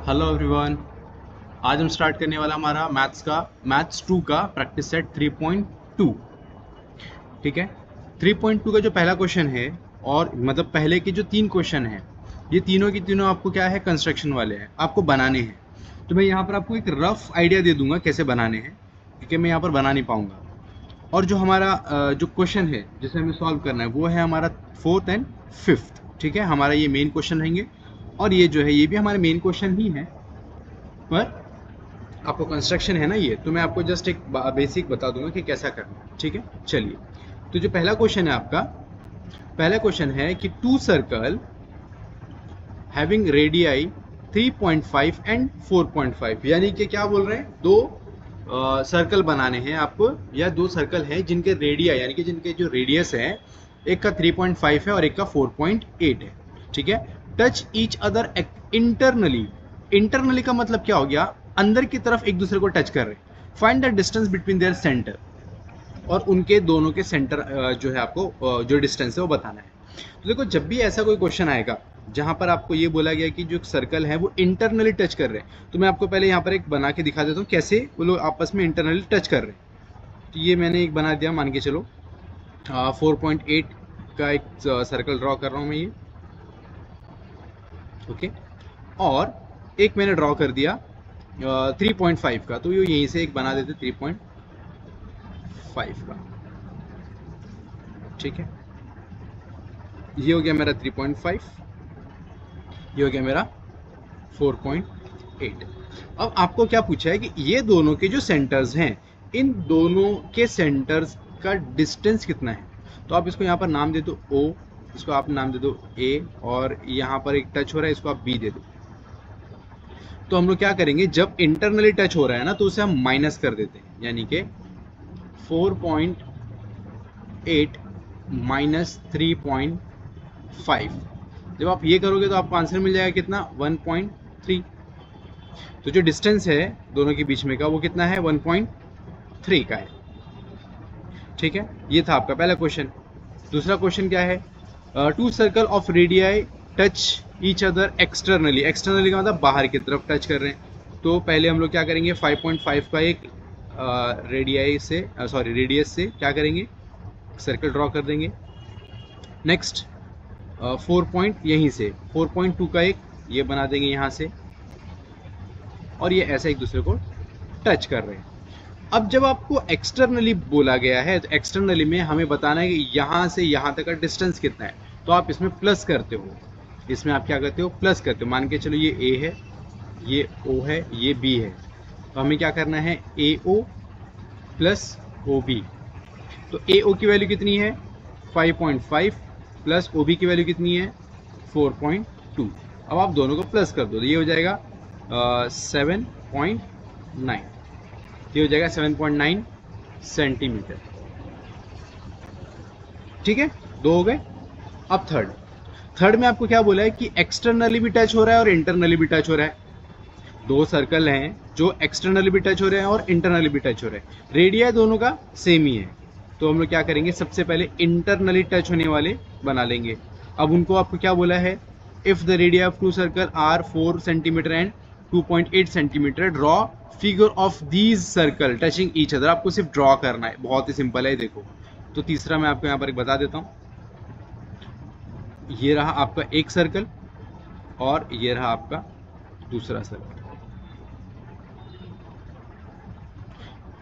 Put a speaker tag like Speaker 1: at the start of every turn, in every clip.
Speaker 1: Hello everyone. आज हम start करने वाला हमारा मैथ्स 2 का प्रैक्टिस सेट 3.2। ठीक है, 3.2 का जो पहला क्वेश्चन है और मतलब पहले के जो 3 क्वेश्चन हैं, ये तीनों की तीनों आपको क्या है, कंस्ट्रक्शन वाले हैं, आपको बनाने हैं। तो मैं यहाँ पर आपको एक रफ आइडिया दे दूंगा कैसे बनाने हैं, क्योंकि मैं यहाँ पर बना नहीं पाऊंगा। और जो हमारा जो क्वेश्चन है जिसे हमें सॉल्व करना है वो है हमारा 4th एंड 5th। ठीक है, हमारा ये मेन क्वेश्चन रहेंगे और ये जो है ये भी हमारे मेन क्वेश्चन ही है, पर आपको कंस्ट्रक्शन है ना ये, तो मैं आपको जस्ट एक बेसिक बता दूंगा कि कैसा करना है। ठीक है, चलिए। तो जो पहला क्वेश्चन है आपका, पहला क्वेश्चन है कि two circle having radii 3.5 and 4.5, यानी कि क्या बोल रहे हैं, दो सर्कल बनाने हैं आपको, या दो सर्कल हैं जिनके रेडिया यानी कि जिनके जो रेडियस है, एक का 3.5 है और एक का 4.8 है। ठीक है, touch each other internally. Internally का मतलब क्या हो गया, अंदर की तरफ एक दूसरे को टच कर रहे हैं। Find the distance between their centre, और उनके दोनों के सेंटर जो है आपको जो डिस्टेंस है वो बताना है। तो देखो, जब भी ऐसा कोई क्वेश्चन आएगा जहां पर आपको ये बोला गया कि जो सर्कल है वो इंटरनली टच कर रहे हैं, तो मैं आपको पहले यहाँ पर एक बना के दिखा देता हूँ कैसे वो लोग आपस में इंटरनली टच कर रहे हैं। तो ये मैंने एक बना दिया, मान के चलो 4.8 का एक सर्कल ड्रॉ कर रहा हूँ मैं ये। ओके, और एक मैंने ड्रॉ कर दिया 3.5 का, तो ये यहीं से एक बना देते 3.5 का। ठीक है, ये हो गया मेरा 3.5, ये हो गया मेरा 4.8। अब आपको क्या पूछा है कि ये दोनों के जो सेंटर्स हैं, इन दोनों के सेंटर्स का डिस्टेंस कितना है। तो आप इसको यहाँ पर नाम दे दो O, इसको आप नाम दे दो A, और यहाँ पर एक टच हो रहा है, इसको आप B दे दो। तो हम लोग क्या करेंगे, जब इंटरनली टच हो रहा है ना, तो उसे हम माइनस कर देते हैं, यानी कि 4.8 माइनस 3.5। जब आप ये करोगे तो आपको आंसर मिल जाएगा कितना, 1.3। तो जो डिस्टेंस है दोनों के बीच में का वो कितना है, 1.3 का है। ठीक है, ये था आपका पहला क्वेश्चन। दूसरा क्वेश्चन क्या है, two circle of radii touch each other externally. Externally का मतलब बाहर की तरफ टच कर रहे हैं। तो पहले हम लोग क्या करेंगे, 5.5 का एक रेडियस से क्या करेंगे, सर्कल ड्रॉ कर देंगे। नेक्स्ट 4 पॉइंट, यहीं से 4.2 का एक ये बना देंगे यहाँ से, और ये ऐसा एक दूसरे को टच कर रहे हैं। अब जब आपको एक्सटर्नली बोला गया है, तो एक्सटर्नली में हमें बताना है कि यहाँ से यहाँ तक का डिस्टेंस कितना है। तो आप इसमें प्लस करते हो, इसमें आप क्या करते हो, प्लस करते हो। मान के चलो ये A है, ये O है, ये B है, तो हमें क्या करना है, AO प्लस OB। तो AO की वैल्यू कितनी है, 5.5, प्लस OB की वैल्यू कितनी है, 4.2। अब आप दोनों को प्लस कर दो, तो ये हो जाएगा 7.9। ये हो जाएगा 7.9 सेंटीमीटर। ठीक है, दो हो गए। अब थर्ड में आपको क्या बोला है कि एक्सटर्नली भी टच हो रहा है और इंटरनली भी टच हो रहा है। दो सर्कल हैं जो एक्सटर्नली भी टच हो रहे हैं और इंटरनली भी टच हो रहे हैं, रेडिया दोनों का सेम ही है। तो हम लोग क्या करेंगे, सबसे पहले इंटरनली टच होने वाले बना लेंगे। अब उनको आपको क्या बोला है, if the radii of two circle are 4 centimetre and 2.8 centimetre, draw figure of these circle touching each other. आपको सिर्फ ड्रॉ करना है, बहुत ही सिंपल है। देखो, तो तीसरा मैं आपको यहाँ पर एक बता देता हूँ। ये रहा आपका एक सर्कल और ये रहा आपका दूसरा सर्कल।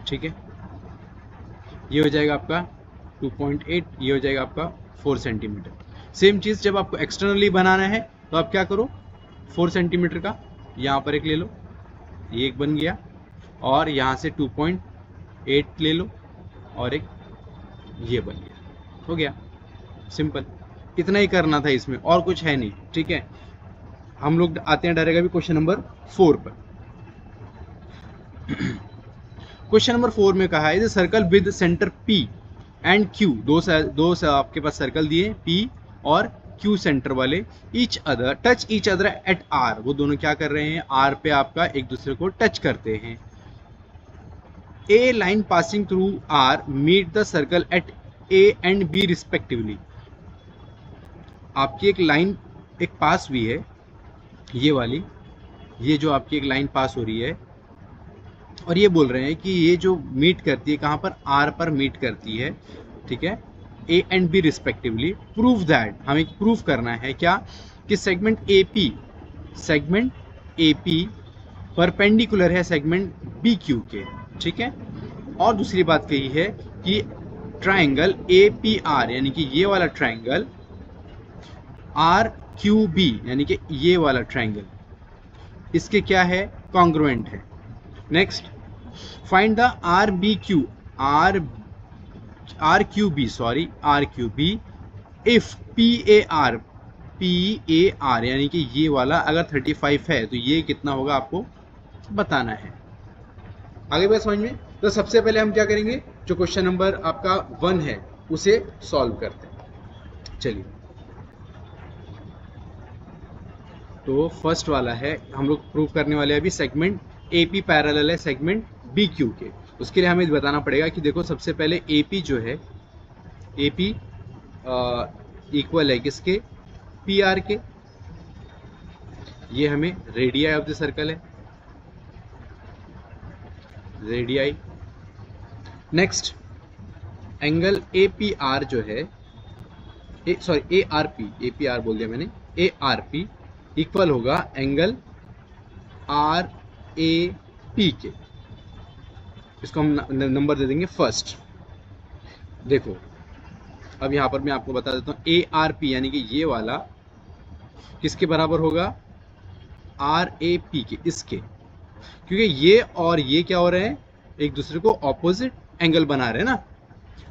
Speaker 1: ठीक है, ये हो जाएगा आपका 2.8, ये हो जाएगा आपका 4 सेंटीमीटर। सेम चीज़ जब आपको एक्सटर्नली बनाना है तो आप क्या करो, 4 सेंटीमीटर का यहाँ पर एक ले लो, ये एक बन गया, और यहाँ से 2.8 ले लो और एक ये बन गया, हो गया। सिंपल, इतना ही करना था इसमें, और कुछ है नहीं। ठीक है, हम लोग आते हैं डायरेक्ट अभी क्वेश्चन नंबर 4 पर। क्वेश्चन नंबर 4 में कहा है, is circle with centre P and Q। दो आपके पास सर्कल दिए, P और Q सेंटर वाले, each other touch each other eight R। वो दोनों क्या कर रहे हैं, R पे आपका एक दूसरे को टच करते हैं। A line passing through R meet the circle at A and B respectively. आपकी एक लाइन एक पास हुई है, ये वाली, ये जो आपकी एक लाइन पास हो रही है और ये बोल रहे हैं कि ये जो मीट करती है कहाँ पर, आर पर मीट करती है, ठीक है, A and B respectively. Prove that, हमें प्रूव करना है क्या, कि सेगमेंट ए पी परपेंडिकुलर है सेगमेंट बी क्यू के, ठीक है। और दूसरी बात कही है कि ट्राइंगल ए पी आर यानी कि ये वाला ट्राइंगल आर क्यू बी यानी कि ये वाला ट्राइंगल इसके क्या है, कॉन्ग्रुएंट है। Next, find the R B Q R Q B if P A R यानी कि ये वाला अगर 35 है तो ये कितना होगा आपको बताना है। आगे बात समझ में। तो सबसे पहले हम क्या करेंगे, जो क्वेश्चन नंबर आपका 1 है उसे सॉल्व करते हैं। चलिए, तो फर्स्ट वाला है, हम लोग प्रूव करने वाले हैं अभी सेगमेंट ए पी पैरेलल है सेगमेंट बी क्यू के। उसके लिए हमें बताना पड़ेगा कि देखो सबसे पहले ए पी जो है, ए पी इक्वल है किसके, पी आर के। ये हमें रेडियाई ऑफ द सर्कल है, radii. Next, angle A P R जो है, ए आर पी बोल दिया मैंने, ए आर पी इक्वल होगा एंगल आर ए पी के। इसको हम नंबर दे देंगे फर्स्ट। देखो अब यहां पर मैं आपको बता देता हूं, ए आर पी यानी कि ये वाला किसके बराबर होगा, आर ए पी के, इसके, क्योंकि ये और ये क्या हो रहे हैं, एक दूसरे को ऑपोजिट एंगल बना रहे हैं ना।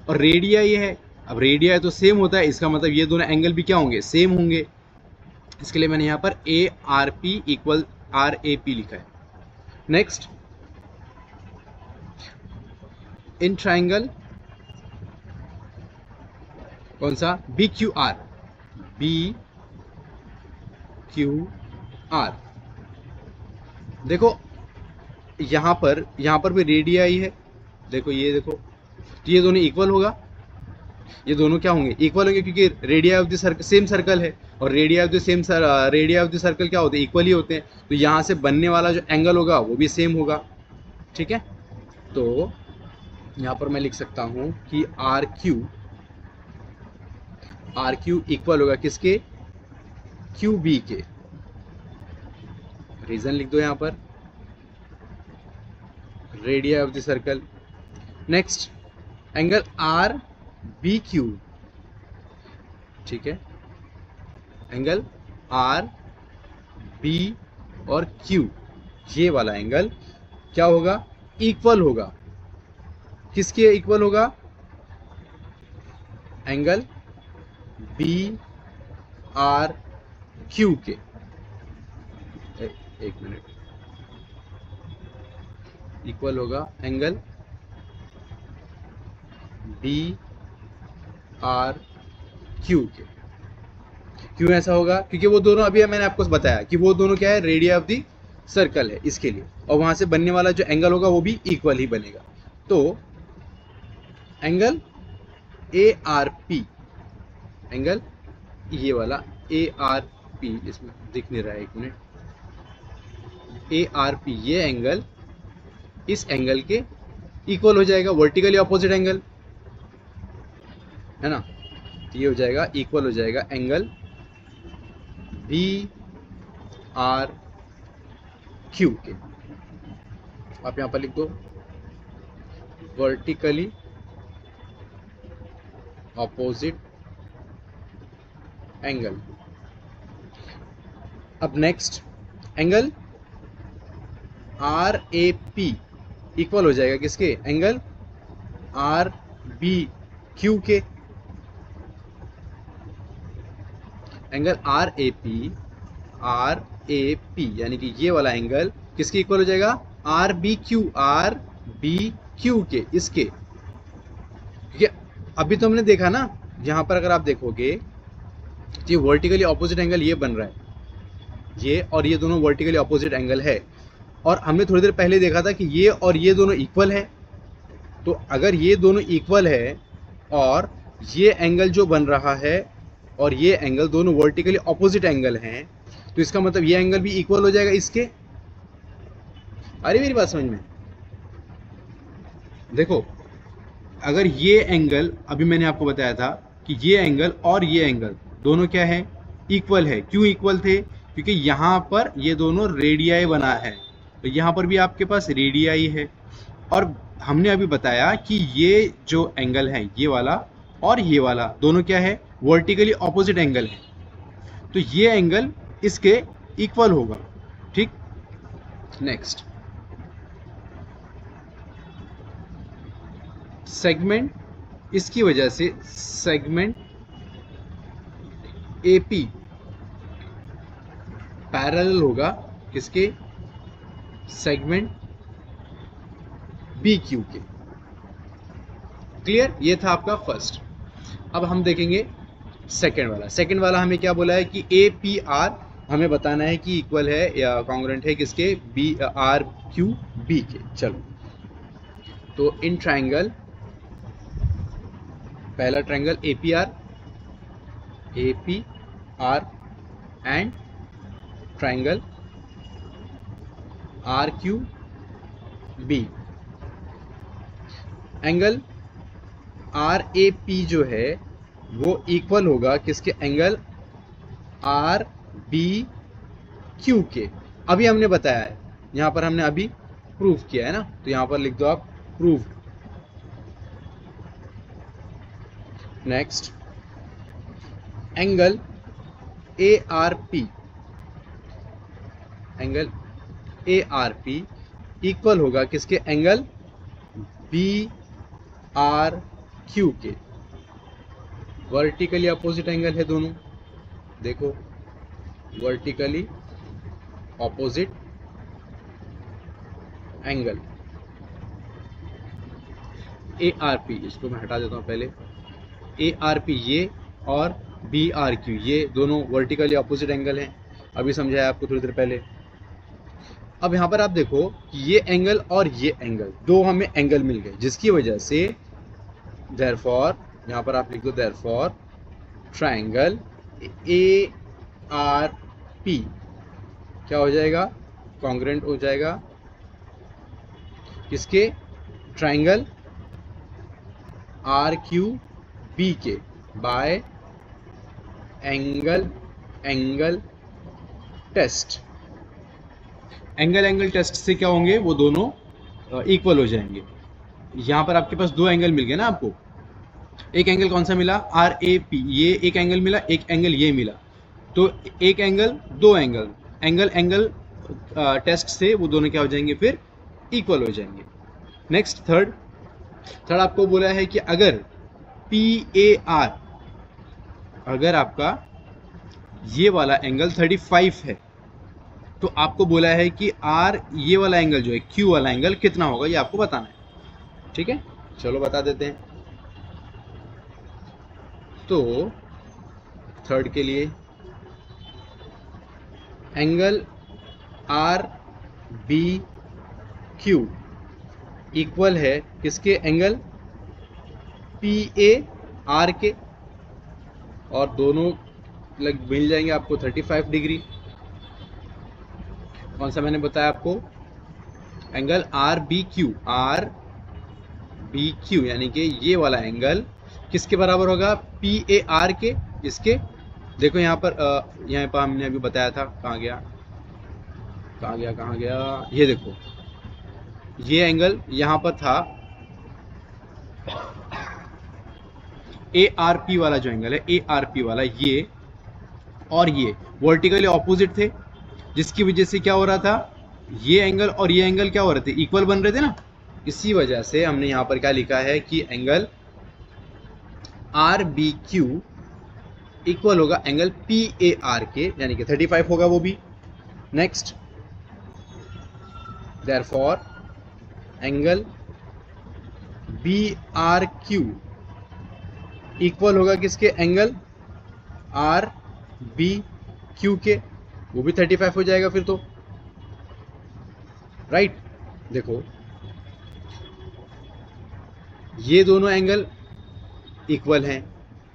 Speaker 1: और रेडिया ये है, अब रेडिया तो सेम होता है, इसका मतलब ये दोनों एंगल भी क्या होंगे, सेम होंगे। इसके लिए मैंने यहां पर A R P equal R A P लिखा है। नेक्स्ट, इन ट्राइंगल कौन सा, B Q R, B Q R, देखो यहां पर भी रेडियाई है, देखो ये देखो, तो ये दोनों इक्वल होगा, ये दोनों क्या होंगे, इक्वल होंगे, क्योंकि radio of the circle same circle है, और रेडिया ऑफ द सर्कल क्या होते हैं, इक्वल ही होते हैं। तो यहाँ से बनने वाला जो एंगल होगा वो भी सेम होगा, ठीक है। तो यहाँ पर मैं लिख सकता हूँ कि आर क्यू इक्वल होगा किसके, क्यू बी के। रीजन लिख दो यहाँ पर, radii of the circle. Next, angle R B Q, ठीक है, एंगल आर बी और क्यू, ये वाला एंगल क्या होगा, इक्वल होगा, किसके इक्वल होगा, एंगल बी आर क्यू के। एक मिनट, इक्वल होगा एंगल बी आर क्यू के। क्यों ऐसा होगा, क्योंकि वो दोनों अभी मैंने आपको बताया कि वो दोनों क्या है, रेडिया ऑफ द सर्कल है इसके लिए, और वहां से बनने वाला जो एंगल होगा वो भी इक्वल ही बनेगा। तो angle A R P, angle ये वाला ए आर पी, इसमें दिख नहीं रहा है, एक मिनट, ए आर पी, ये एंगल इस एंगल के इक्वल हो जाएगा, वर्टिकली ऑपोजिट एंगल है ना। तो ये हो जाएगा, इक्वल हो जाएगा एंगल बी आर क्यू के। आप यहां पर लिख दो, वर्टिकली ऑपोजिट एंगल। अब next, angle R A P equal हो जाएगा किसके, एंगल आर बी क्यू के। एंगल आर ए पी यानी कि ये वाला एंगल किसके इक्वल हो जाएगा, आर बी क्यू के, इसके। क्योंकि अभी तो हमने देखा ना, यहां पर अगर आप देखोगे ये वर्टिकली ऑपोजिट एंगल ये बन रहा है, ये और ये दोनों वर्टिकली ऑपोजिट एंगल है, और हमने थोड़ी देर पहले देखा था कि ये और ये दोनों इक्वल है। तो अगर ये दोनों इक्वल है और ये एंगल जो बन रहा है और ये एंगल दोनों वर्टिकली ऑपोजिट एंगल हैं, तो इसका मतलब ये एंगल भी इक्वल हो जाएगा इसके, आ रही मेरी बात समझ में? देखो, अगर ये एंगल, अभी मैंने आपको बताया था कि ये एंगल और ये एंगल दोनों क्या है, इक्वल है। क्यों इक्वल थे? क्योंकि यहाँ पर ये दोनों रेडियाई बना है, तो यहाँ पर भी आपके पास रेडियाई है। और हमने अभी बताया कि ये जो एंगल है, ये वाला और ये वाला, दोनों क्या है, वर्टिकली ऑपोजिट एंगल है। तो ये एंगल इसके इक्वल होगा। ठीक, नेक्स्ट, सेगमेंट, इसकी वजह से सेगमेंट AP पैरेलल होगा किसके, सेगमेंट BQ के। क्लियर? ये था आपका फर्स्ट। अब हम देखेंगे सेकंड वाला। सेकंड वाला हमें क्या बोला है कि APR हमें बताना है कि इक्वल है या कॉन्ग्रुएंट है किसके, RQB के। चलो, तो इन ट्रायंगल, पहला triangle APR and triangle RQB, angle RAP जो है वो इक्वल होगा किसके, एंगल RBQ के। अभी हमने बताया है, यहां पर हमने अभी प्रूव किया है ना, तो यहां पर लिख दो आप proved. Next, angle ARP, angle ARP equal होगा किसके, एंगल BRQ के। वर्टिकली अपोजिट एंगल है दोनों, देखो, वर्टिकली ऑपोजिट एंगल ARP, इसको मैं हटा देता हूं पहले। ARP ये और BRQ ये दोनों वर्टिकली ऑपोजिट एंगल हैं, अभी समझाया आपको थोड़ी देर पहले। अब यहाँ पर आप देखो कि ये एंगल और ये एंगल, दो हमें एंगल मिल गए, जिसकी वजह से देयरफॉर, यहाँ पर आप लिख दो देयरफॉर ट्रायंगल ARP क्या हो जाएगा, कॉन्ग्रुएंट हो जाएगा किसके, ट्रायंगल RQB के, by angle test. Angle test से क्या होंगे, वो दोनों इक्वल हो जाएंगे। यहाँ पर आपके पास दो एंगल मिल गए ना आपको, एक एंगल कौन सा मिला, RAP, ये एक एंगल मिला, एक एंगल ये मिला, तो एक एंगल, दो एंगल, एंगल टेस्ट से वो दोनों क्या हो जाएंगे, फिर इक्वल हो जाएंगे। नेक्स्ट, थर्ड आपको बोला है कि अगर PAR, अगर आपका ये वाला एंगल 35 है, तो आपको बोला है कि R, ये वाला एंगल जो है Q वाला एंगल कितना होगा, ये आपको बताना है। ठीक है, चलो बता देते हैं। तो थर्ड के लिए एंगल RBQ इक्वल है किसके, एंगल PAR के, और दोनों मिल जाएंगे आपको 35 डिग्री। कौन सा मैंने बताया आपको, एंगल RBQ यानी कि ये वाला एंगल किसके बराबर होगा, PAR के। इसके देखो यहाँ पर हमने अभी बताया था, कहाँ गया, ये देखो, ये एंगल यहाँ पर था, ARP वाला जो एंगल है, ARP वाला, ये और ये वर्टिकली ऑपोजिट थे, जिसकी वजह से क्या हो रहा था, ये एंगल और ये एंगल क्या हो रहे थे, इक्वल बन रहे थे ना। इसी वजह से हमने यहाँ पर क्या लिखा है कि एंगल RBQ इक्वल होगा एंगल PAR के, यानी कि 35 होगा वो भी। Next, therefore angle BRQ equal होगा किसके, एंगल RBQ के, वो भी 35 हो जाएगा फिर तो, राइट। देखो, ये दोनों एंगल इक्वल हैं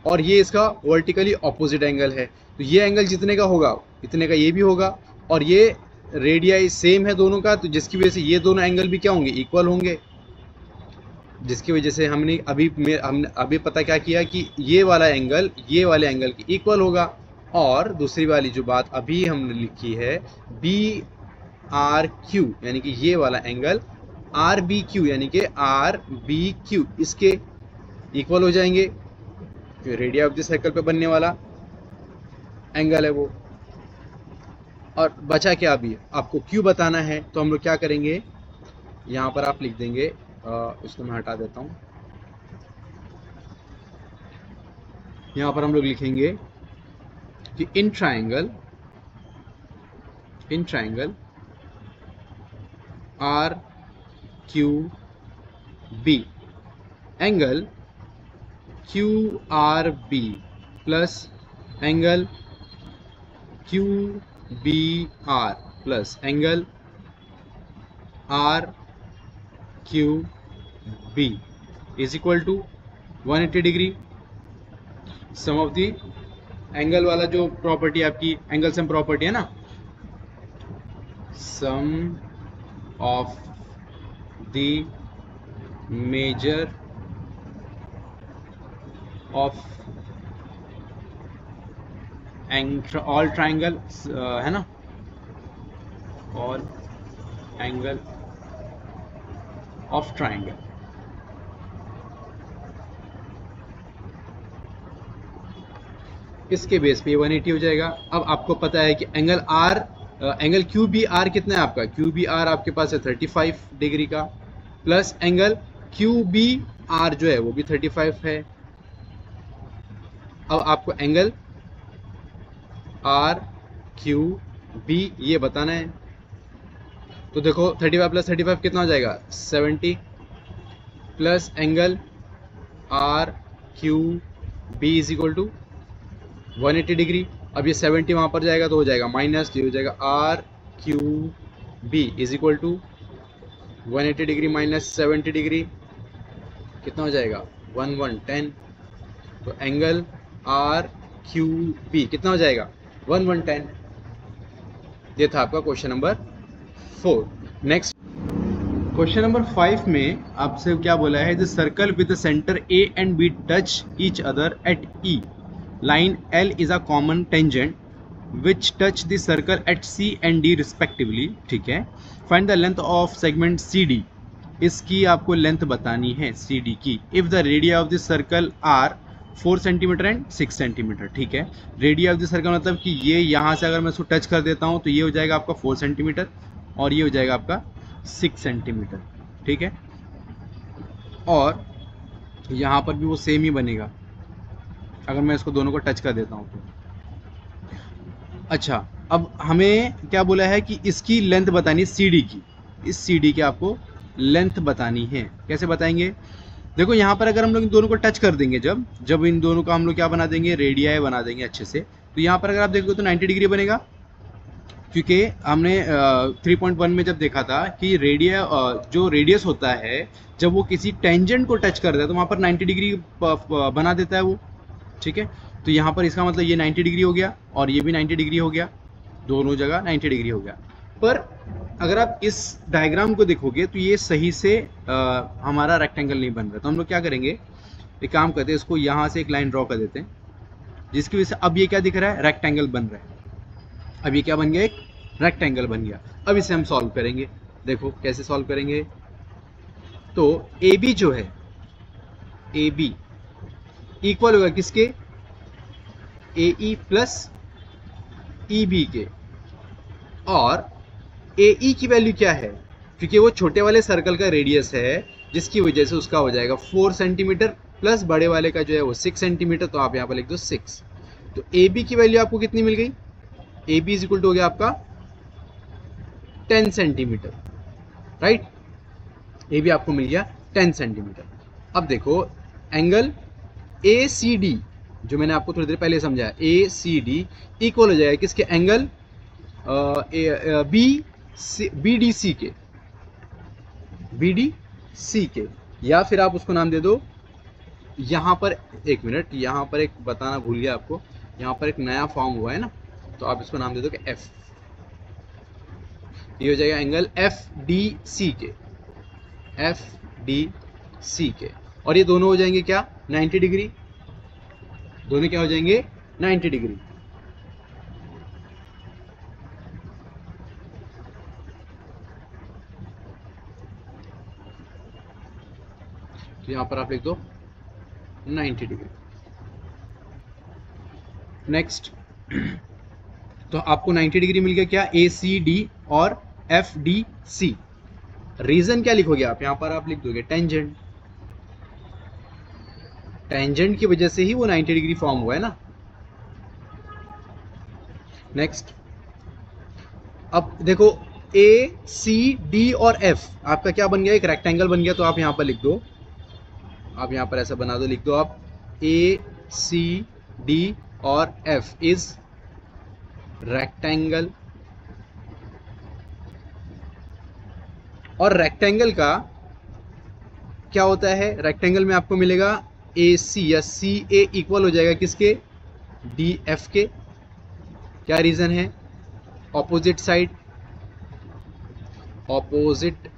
Speaker 1: और ये इसका वर्टिकली ऑपोजिट एंगल है, तो ये एंगल जितने का होगा इतने का ये भी होगा, और ये रेडियाई सेम है दोनों का, तो जिसकी वजह से ये दोनों एंगल भी क्या होंगे, इक्वल होंगे। जिसकी वजह से हमने अभी पता क्या किया कि ये वाला एंगल ये वाले एंगल की इक्वल होगा। और दूसरी वाली जो बात अभी हमने लिखी है बी आर क्यू, यानी कि ये वाला एंगल आर बी क्यू, यानी कि आर बी क्यू इसके इक्वल हो जाएंगे। रेडिया ऑफ द सर्कल पे बनने वाला एंगल है वो। और बचा क्या, अभी आपको क्यू बताना है, तो हम लोग क्या करेंगे, यहाँ पर आप लिख देंगे, इसको मैं हटा देता हूँ, यहाँ पर हम लोग लिखेंगे कि in triangle R Q B angle Q R B plus angle Q B R plus angle R Q B is equal to 180 degree. Sum of the angle वाला जो प्रॉपर्टी आपकी एंगल सम प्रॉपर्टी है ना, sum of the measure of all triangle है ना, all angle of triangle. इसके base पे 180 हो जाएगा। अब आपको पता है कि एंगल क्यू बी आर कितना है आपका, क्यू बी आर आपके पास है 35 डिग्री का, plus angle Q B R जो है वो भी 35 है। अब आपको एंगल आर क्यू बी ये बताना है, तो देखो 35 प्लस 35 कितना हो जाएगा 70, plus angle R Q B is equal to 180 degree. अब ये 70 वहाँ पर जाएगा तो हो जाएगा माइनस, ये हो जाएगा R Q B is equal to 180 degree minus 70 degree कितना हो जाएगा 1110। तो एंगल आर क्यू बी कितना हो जाएगा 1110। ये था आपका question number 4। Next question number 5 में आपसे क्या बोला है, the circle with the centre A and B touch each other at E, line L is a common tangent which touch the circle at C and D respectively। ठीक है, find the length of segment CD, इसकी आपको length बतानी है CD की। if the radii of the circle are 4 centimetre and 6 centimetre. ठीक है, radio of the circle मतलब कि ये यहाँ से अगर मैं इसको टच कर देता हूँ तो ये हो जाएगा आपका 4 सेंटीमीटर और ये हो जाएगा आपका 6 सेंटीमीटर। ठीक है, और यहाँ पर भी वो सेम ही बनेगा अगर मैं इसको दोनों को टच कर देता हूँ तो। अच्छा, अब हमें क्या बोला है कि इसकी लेंथ बतानी है CD की, इस CD की आपको लेंथ बतानी है। कैसे बताएंगे, देखो यहाँ पर अगर हम लोग इन दोनों को टच कर देंगे, जब इन दोनों का हम लोग क्या बना देंगे, रेडियाई बना देंगे अच्छे से, तो यहाँ पर अगर आप देखोगे तो 90 डिग्री बनेगा, क्योंकि हमने 3.1 में जब देखा था कि जो रेडियस होता है जब वो किसी टेंजेंट को टच करता है तो वहाँ पर 90 डिग्री बना देता है वो। ठीक है, तो यहाँ पर इसका मतलब ये 90 डिग्री हो गया और ये भी 90 डिग्री हो गया, दोनों जगह 90 डिग्री हो गया। पर अगर आप इस डायग्राम को देखोगे तो ये सही से हमारा रेक्टेंगल नहीं बन रहा, तो हम लोग क्या करेंगे, एक काम करते हैं, इसको यहाँ से एक लाइन ड्रॉ कर देते हैं, जिसकी वजह से अब ये क्या दिख रहा है, रेक्टेंगल बन रहा है। अब ये क्या बन गया, एक रेक्टेंगल बन गया। अब इसे हम सॉल्व करेंगे, देखो कैसे सॉल्व करेंगे। तो ए बी जो है, ए बी इक्वल होगा किसके, ए ई प्लस ई बी के, और ए ई की वैल्यू क्या है, क्योंकि वो छोटे वाले सर्कल का रेडियस है जिसकी वजह से उसका हो जाएगा 4 सेंटीमीटर प्लस बड़े वाले का जो है वो 6 सेंटीमीटर, तो आप यहाँ पर लिख दो 6। तो ए बी की वैल्यू आपको कितनी मिल गई, A B is equal to हो गया आपका 10 सेंटीमीटर, राइट। ए बी आपको मिल गया 10 सेंटीमीटर। अब देखो एंगल ए सी डी जो मैंने आपको थोड़ी देर पहले समझाया, ए सी डी इक्वल हो जाएगा किसके, एंगल बी डी सी के, बी डी सी के, या फिर आप उसको नाम दे दो, यहाँ पर एक मिनट, यहाँ पर एक बताना भूल गया आपको, यहाँ पर एक नया फॉर्म हुआ है ना, तो आप इसको नाम दे दो कि एफ। ये हो जाएगा एंगल एफ डी सी के, एफ डी सी के, और ये दोनों हो जाएंगे क्या 90 डिग्री, दोनों क्या हो जाएंगे 90 डिग्री। तो यहां पर आप लिख दो 90 डिग्री। नेक्स्ट, तो आपको 90 डिग्री मिल गया क्या, ए सी डी और एफ डी सी। रीजन क्या लिखोगे आप, यहां पर आप लिख दोगे टेंजेंट, टेंजेंट की वजह से ही वो 90 डिग्री फॉर्म हुआ है ना। नेक्स्ट, अब देखो ए सी डी और एफ आपका क्या बन गया, एक रेक्टेंगल बन गया, तो आप यहां पर लिख दो, आप यहां पर ऐसा बना दो, लिख दो आप ए सी डी और एफ इज रेक्टेंगल। और रेक्टेंगल का क्या होता है, रेक्टेंगल में आपको मिलेगा ए सी या सी ए इक्वल हो जाएगा किसके, डी एफ के। क्या रीजन है, opposite side, opposite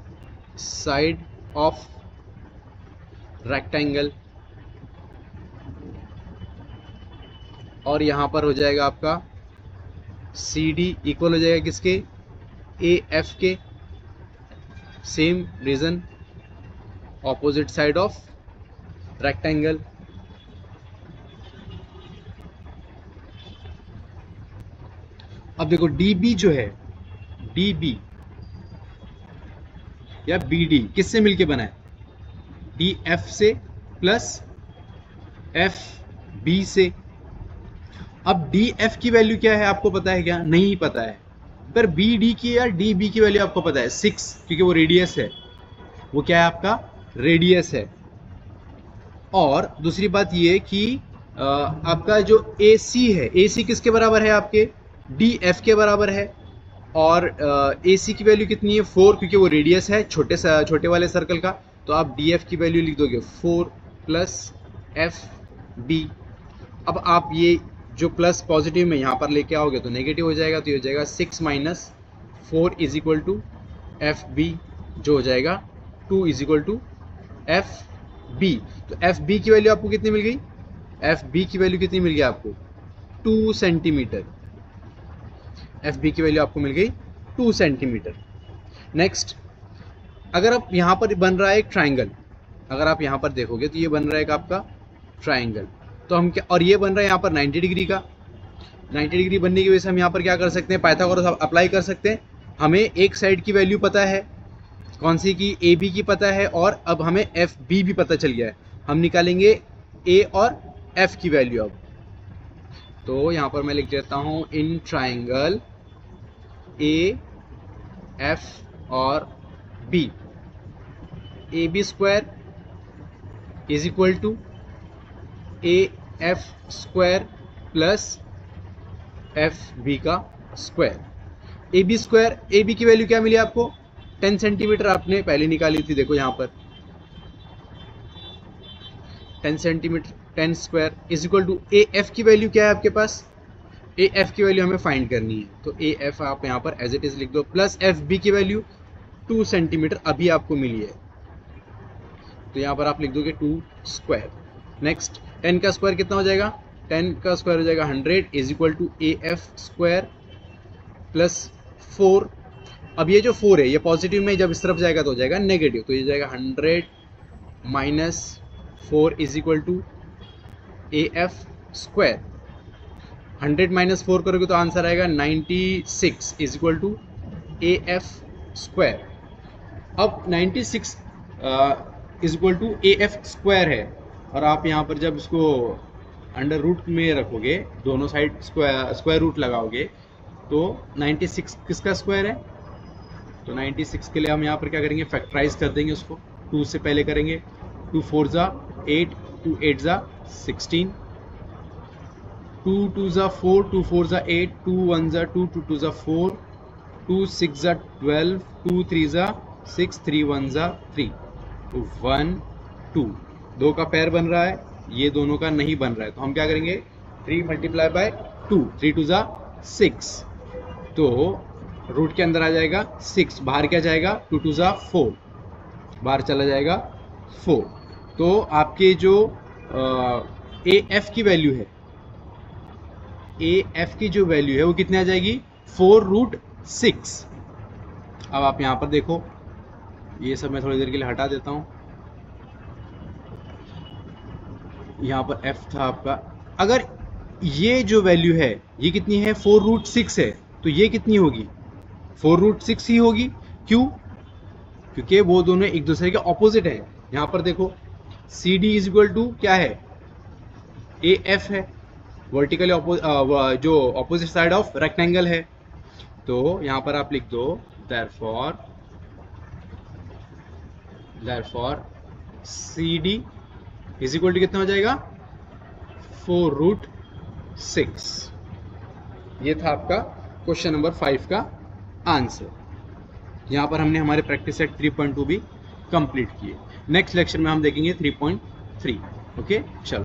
Speaker 1: side of rectangle. और यहां पर हो जाएगा आपका सी डी इक्वल हो जाएगा किसके, ए एफ के, same reason, opposite side of rectangle. अब देखो डी बी जो है, डी बी या बी डी किससे मिलके बना है, डी एफ से प्लस एफ बी से। अब डी एफ की वैल्यू क्या है आपको पता है क्या, नहीं पता है, पर बी डी की या डी बी की वैल्यू आपको पता है 6, क्योंकि वो रेडियस है, वो क्या है आपका रेडियस है। और दूसरी बात ये कि आपका जो ए सी है, ए सी किसके बराबर है आपके, डी एफ के बराबर है। और ए सी की वैल्यू कितनी है 4, क्योंकि वो रेडियस है छोटे वाले सर्कल का, तो आप डी एफ की वैल्यू लिख दोगे 4 प्लस एफ बी। अब आप ये जो प्लस पॉजिटिव में यहाँ पर लेके आओगे तो नेगेटिव हो जाएगा, तो ये हो जाएगा 6 minus 4 is equal to F B, जो हो जाएगा 2 is equal to F B. तो एफ बी की वैल्यू आपको कितनी मिल गई, एफ बी की वैल्यू कितनी मिल गई आपको 2 सेंटीमीटर, एफ बी की वैल्यू आपको मिल गई 2 सेंटीमीटर। नेक्स्ट, अगर आप यहाँ पर बन रहा है एक ट्राइंगल, अगर आप यहाँ पर देखोगे तो ये बन रहा है एक आपका ट्राइंगल, तो हम क्या, और ये बन रहा है यहाँ पर 90 डिग्री का, 90 डिग्री बनने की वजह से हम यहाँ पर क्या कर सकते हैं, पाइथागोरस अप्लाई कर सकते हैं। हमें एक साइड की वैल्यू पता है, कौन सी की, ए बी की पता है, और अब हमें एफ बी भी पता चल गया है, हम निकालेंगे ए और एफ की वैल्यू। अब तो यहाँ पर मैं लिख देता हूँ इन ट्राइंगल ए एफ और B, A B square is equal to A F square plus F B का square. A B square, A B की वैल्यू क्या मिली आपको 10 सेंटीमीटर, आपने पहले निकाली थी, देखो यहाँ पर 10 centimetre, 10 square is equal to A F की वैल्यू क्या है आपके पास, ए एफ की वैल्यू हमें फाइंड करनी है, तो ए एफ आप यहाँ पर एज इट इज लिख दो, प्लस एफ बी की वैल्यू 2 सेंटीमीटर अभी आपको मिली है, तो यहाँ पर आप लिख दोगे 2 स्क्वायर। नेक्स्ट, 10 का स्क्वायर कितना हो जाएगा, 10 का स्क्वायर हो जाएगा 100 is equal to A F square plus 4। अब ये जो 4 है ये पॉजिटिव में जब इस तरफ जाएगा तो हो जाएगा नेगेटिव, तो ये जाएगा 100 minus 4 is equal to A F square. 100 minus 4 करोगे तो आंसर आएगा 96 is equal to A F square. अब 96 is equal to A F square है, और आप यहाँ पर जब इसको अंडर रूट में रखोगे, दोनों साइड स्क्वायर रूट लगाओगे, तो 96 किसका स्क्वायर है, तो 96 के लिए हम यहाँ पर क्या करेंगे, फैक्टराइज कर देंगे उसको, 2 से पहले करेंगे, 2 4 ज़ा 8, 2 8 ज़ा 16, 2 2 ज़ा 4, 2 4 ज़ा 8, 2 1 ज़ा 2, 2 2 ज़ा 4, 2 6 ज़ा 12, 2 3 ज़ा 6, 3 1 ज़ा 3, तो 1 2, 2 का पेयर बन रहा है, ये दोनों का नहीं बन रहा है, तो हम क्या करेंगे 3 मल्टीप्लाई बाय 2, 3 2 ज़ा 6, तो रूट के अंदर आ जाएगा 6, बाहर क्या जाएगा 2 2 ज़ा 4, बाहर चला जाएगा 4। तो आपके जो ए एफ की वैल्यू है, ए एफ की जो वैल्यू है वो कितने आ जाएगी 4√6। अब आप यहाँ पर देखो, ये सब मैं थोड़ी देर के लिए हटा देता हूँ। यहाँ पर f था आपका, अगर ये जो वैल्यू है ये कितनी है 4√6 है, तो ये कितनी होगी 4√6 ही होगी। क्यों? क्योंकि वो दोनों एक दूसरे के ऑपोजिट है। यहाँ पर देखो C D is equal to क्या है, ए एफ है, वर्टिकली जो ऑपोजिट साइड ऑफ रेक्टेंगल है। तो यहाँ पर आप लिख दो therefore C D is equal to कितना हो जाएगा 4√6। ये था आपका क्वेश्चन नंबर 5 का आंसर। यहाँ पर हमने हमारे प्रैक्टिस सेट 3.2 भी कंप्लीट किए। नेक्स्ट लेक्चर में हम देखेंगे 3.3। ओके, चलो।